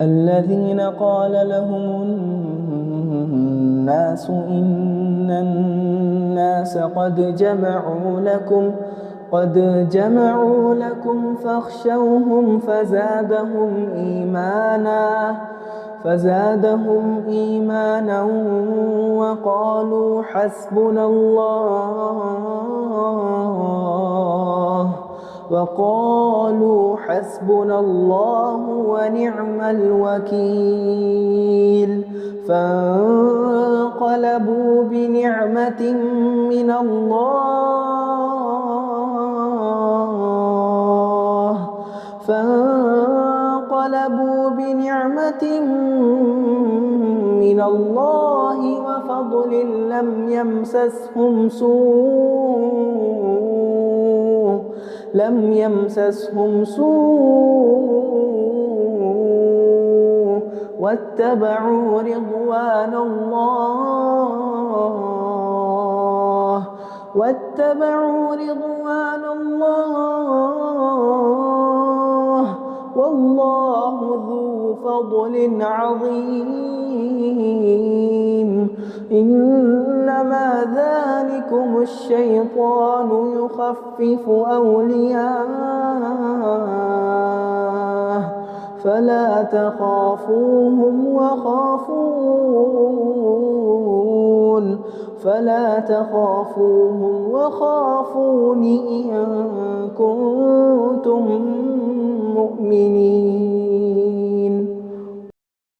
الذين قال لهم الناس إن الناس قد جمعوا لكم فاخشوهم فزادهم إيمانا وقالوا حسبنا الله ونعم الوكيل. فانقلبوا بنعمة من الله وفضل لم يمسسهم سوء واتبعوا رضوان الله والله ذو فضل عظيم. إنما ذلكم الشيطان يخفف أولياءه فلا تخافوهم وخافون إن كنتم مؤمنين.